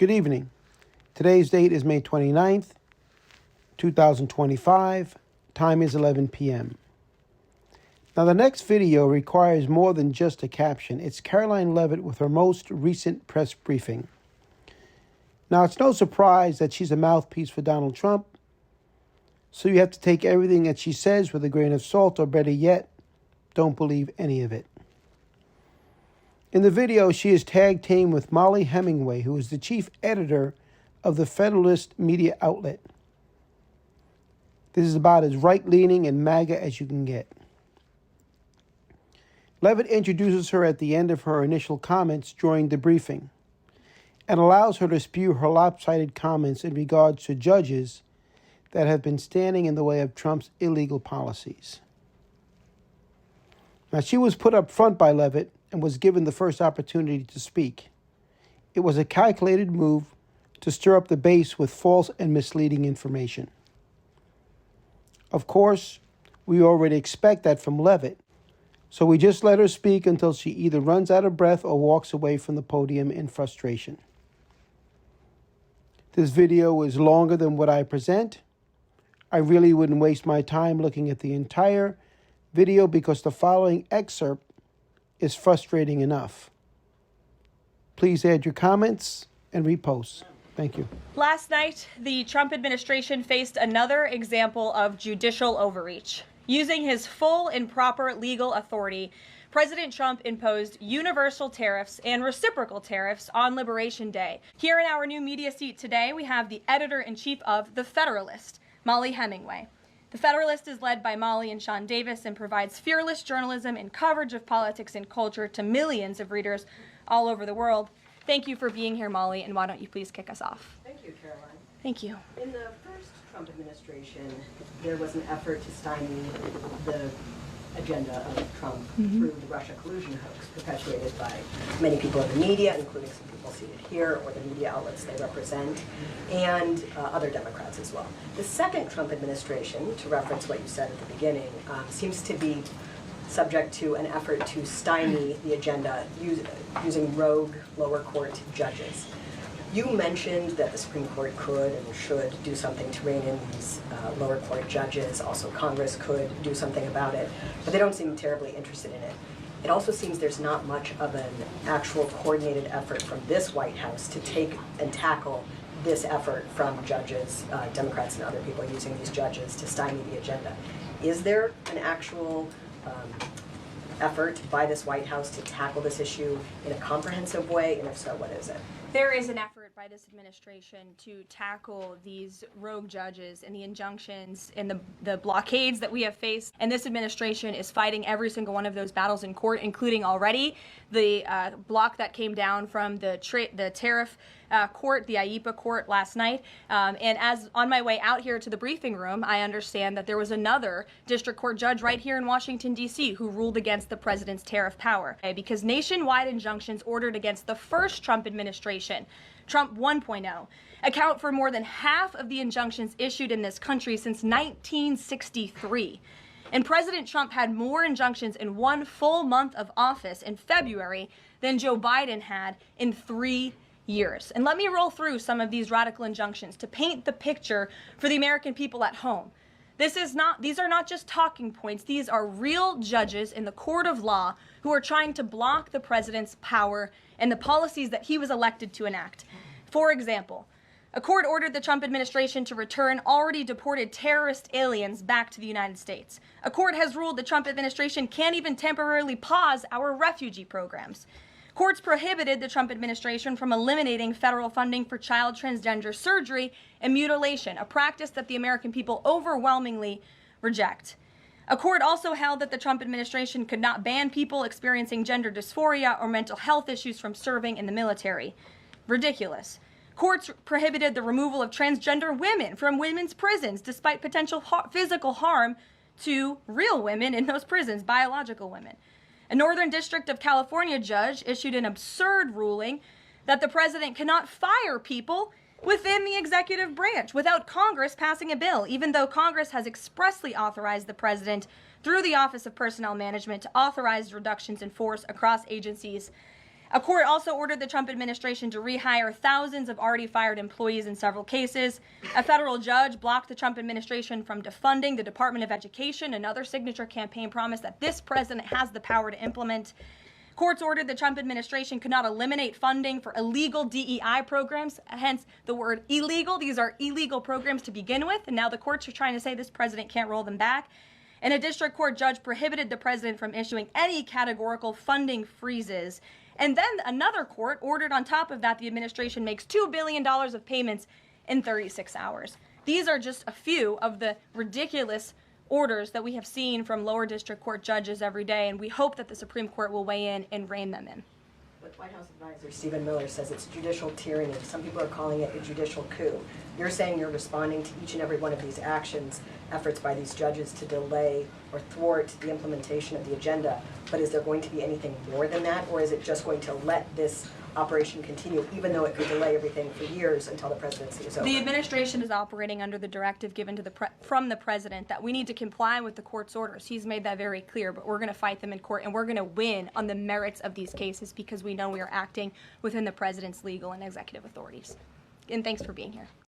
Good evening. Today's date is May 29th, 2025. Time is 11 p.m. Now, the next video requires more than just a caption. It's Karoline Leavitt with her most recent press briefing. Now, it's no surprise that she's a mouthpiece for Donald Trump, so you have to take everything that she says with a grain of salt, or better yet, don't believe any of it. In the video, she is tag team with Molly Hemingway, who is the chief editor of the Federalist media outlet. This is about as right-leaning and MAGA as you can get. Leavitt introduces her at the end of her initial comments during the briefing and allows her to spew her lopsided comments in regards to judges that have been standing in the way of Trump's illegal policies. Now, she was put up front by Leavitt and was given the first opportunity to speak. It was a calculated move to stir up the base with false and misleading information. Of course, we already expect that from Leavitt, so we just let her speak until she either runs out of breath or walks away from the podium in frustration. This video is longer than what I present. I really wouldn't waste my time looking at the entire video because the following excerpt is frustrating enough. Please add your comments and repost. Thank you. Last night, the Trump administration faced another example of judicial overreach. Using his full and proper legal authority, President Trump imposed universal tariffs and reciprocal tariffs on Liberation Day. Here in our new media seat today, we have the editor-in-chief of The Federalist, Molly Hemingway. The Federalist is led by Molly and Sean Davis and provides fearless journalism and coverage of politics and culture to millions of readers all over the world. Thank you for being here, Molly, and why don't you please kick us off? Thank you, Karoline. Thank you. In the first Trump administration, there was an effort to stymie the agenda of Trump through the Russia collusion hoax perpetuated by many people in the media, including some people seated here, or the media outlets they represent, and other Democrats as well. The second Trump administration, to reference what you said at the beginning, seems to be subject to an effort to stymie the agenda using rogue lower court judges. You mentioned that the Supreme Court could and should do something to rein in these lower court judges. Also, Congress could do something about it, but they don't seem terribly interested in it. It also seems there's not much of an actual coordinated effort from this White House to take and tackle this effort from judges, Democrats and other people using these judges to stymie the agenda. Is there an actual effort by this White House to tackle this issue in a comprehensive way, and if so, what is it? There is an effort by this administration to tackle these rogue judges and the injunctions and the blockades that we have faced. And this administration is fighting every single one of those battles in court, including already the block that came down from the tariff court, the IEPA court last night. And as on my way out here to the briefing room, I understand that there was another district court judge right here in Washington, D.C. who ruled against the president's tariff power because nationwide injunctions ordered against the first Trump administration, Trump 1.0, account for more than half of the injunctions issued in this country since 1963. And President Trump had more injunctions in one full month of office in February than Joe Biden had in 3 years. And let me roll through some of these radical injunctions to paint the picture for the American people at home. These are not just talking points. These are real judges in the court of law who are trying to block the president's power and the policies that he was elected to enact. For example, a court ordered the Trump administration to return already deported terrorist aliens back to the United States. A court has ruled the Trump administration can't even temporarily pause our refugee programs. Courts prohibited the Trump administration from eliminating federal funding for child transgender surgery and mutilation, a practice that the American people overwhelmingly reject. A court also held that the Trump administration could not ban people experiencing gender dysphoria or mental health issues from serving in the military. Ridiculous. Courts prohibited the removal of transgender women from women's prisons despite potential physical harm to real women in those prisons, biological women. A Northern District of California judge issued an absurd ruling that the president cannot fire people within the executive branch without Congress passing a bill, even though Congress has expressly authorized the president through the Office of Personnel Management to authorize reductions in force across agencies A court also ordered the Trump administration to rehire thousands of already fired employees in several cases. A federal judge blocked the Trump administration from defunding the Department of Education, another signature campaign promise that this president has the power to implement. Courts ordered the Trump administration could not eliminate funding for illegal DEI programs, hence the word illegal. These are illegal programs to begin with, and now the courts are trying to say this president can't roll them back. And a district court judge prohibited the president from issuing any categorical funding freezes. And then another court ordered on top of that the administration makes $2 billion of payments in 36 hours. These are just a few of the ridiculous orders that we have seen from lower district court judges every day, and we hope that the Supreme Court will weigh in and rein them in. But White House advisor Stephen Miller says it's judicial tyranny. Some people are calling it a judicial coup. You're saying you're responding to each and every one of these actions, efforts by these judges to delay or thwart the implementation of the agenda. But is there going to be anything more than that, or is it just going to let this operation continue, even though it could delay everything for years until the presidency is over? The administration is operating under the directive given to from the president that we need to comply with the court's orders. He's made that very clear, but we're going to fight them in court, and we're going to win on the merits of these cases because we know we are acting within the president's legal and executive authorities. And thanks for being here.